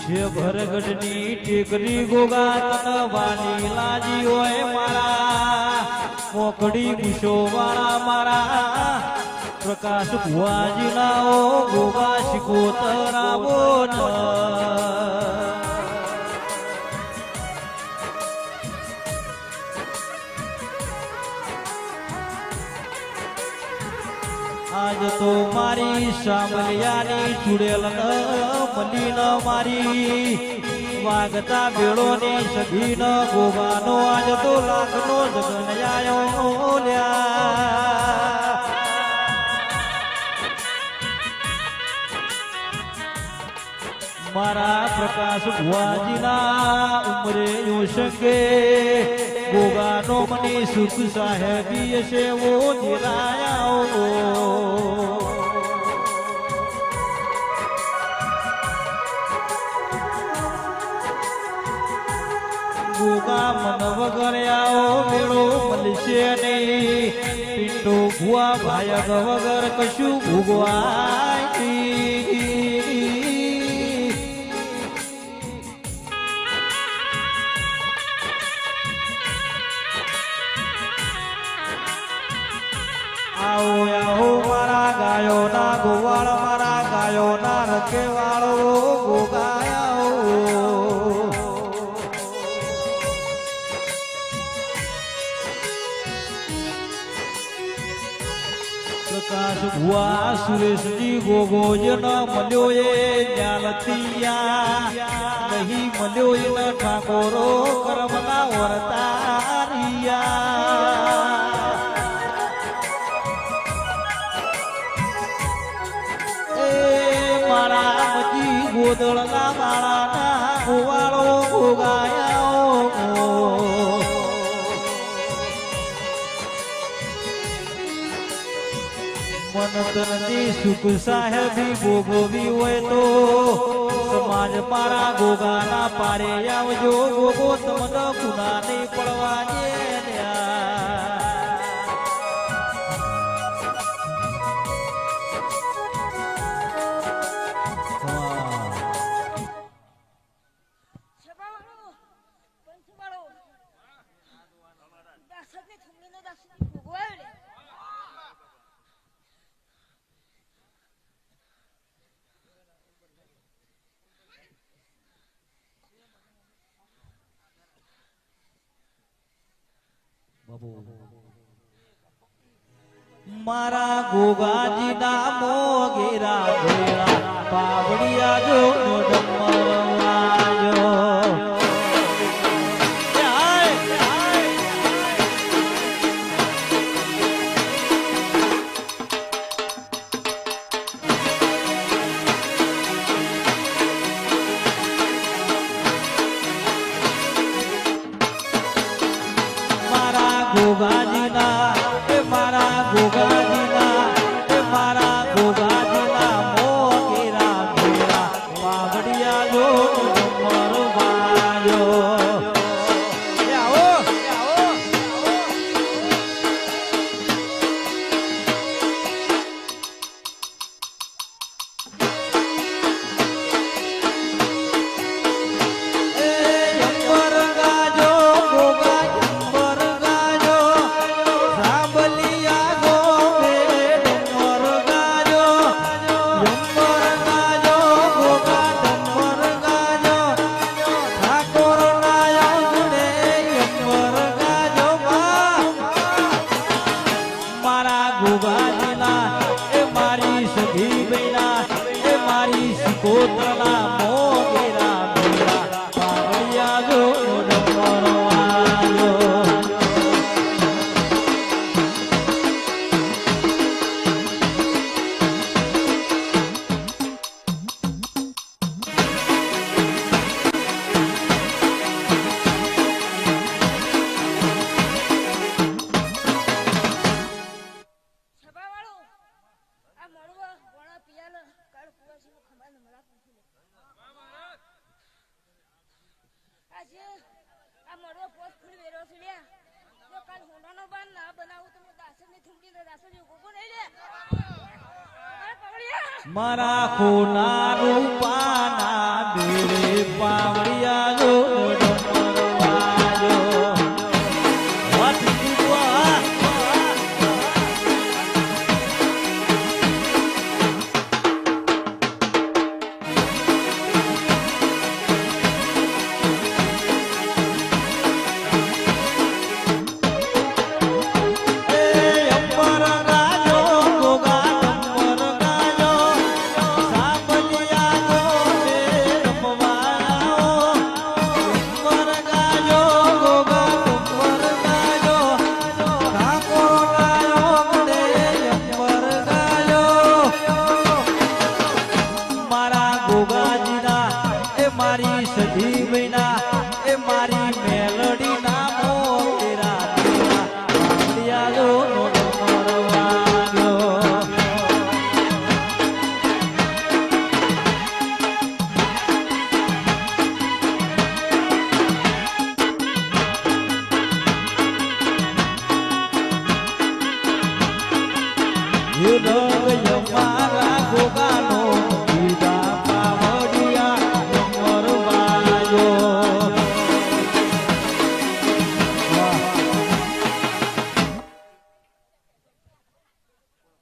ભરગઢની ટેકરી ગોગા તનવાની લાજી હોય મારા મોકડી ગુશો વાળા મારા પ્રકાશ ભુવાજીના ઓ ગોગા શિકોતરા બોલ આજ તો મારી સામલિયાની ચુડેલ મલી ન મારી વાગતા ભેળો ની સભી ન ગોવાનો આજ તો લાખનો જગન આયો લ્યા મારા પ્રકાશ ભુવાજીના ઉમરે યોશંગે ગોગાનો મને સુખ સાહેબી છે વો દિલાયા ગોગા મન વગર આવો મેળો મળશે નહીં પિંટો ભુવા ભાયક વગર કશું ભોગવાય આવો આવો મારા ગાયો ના ગોવાળ મારા ગાયો ના રખેવાળો ગોગાયો પ્રકાશ ભુવા સુરેશજી ગોગોજ ન મળ્યો એ જ્ઞાનતિયા નહીં મળ્યો એ ન ઠાકોરો કર્મના વર્તારિયા ગોદળના માળાના ગોવાળો ગોગાયા મન તનની સુખ સાહેબી ભોગવી હોય તો સમાજ મારા ગોગાના પારે આવજો ગોગો તમને ગુના નહીં પડવા દે મારા ગોગાજી ના મોગેરા ભેળા પાવડિયા જો ડમરવાજો મારા ગોગાજી ના મારા ગોગાજીના મારા ગોગાજીના મોગેરા ભેળા પાવડિયા જો ડમરવાજો કોતરના મોગેરા ભેળા પાવડિયા જો ડમરવાજો મારા ખોના રૂપાના બેરે મારી સજી મહિના એ મારી